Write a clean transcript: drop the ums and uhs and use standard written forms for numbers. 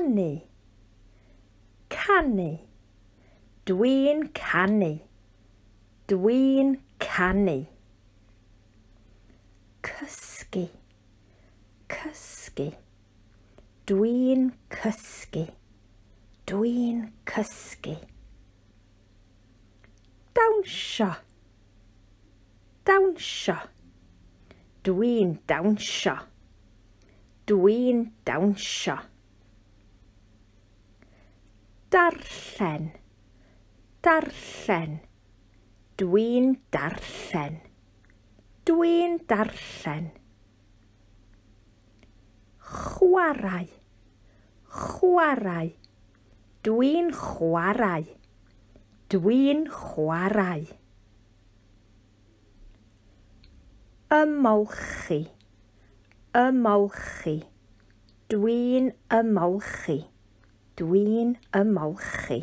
canu, canu. Dwi'n canu, dwi'n canu. Cysgu, cysgu. Dwi'n cysgu, dwi'n cysgu. Dawnsio, dawnsio. Dwi'n dawnsio, dwi'n dawnsio. Darllen, darllen. Dwi'n darllen, dwi'n darllen. Chwarae, chwarae. Dwi'n chwarae, dwi'n chwarae. Ymolchi, ymolchi. Dwi'n ymolchi, dwi'n ymolchi.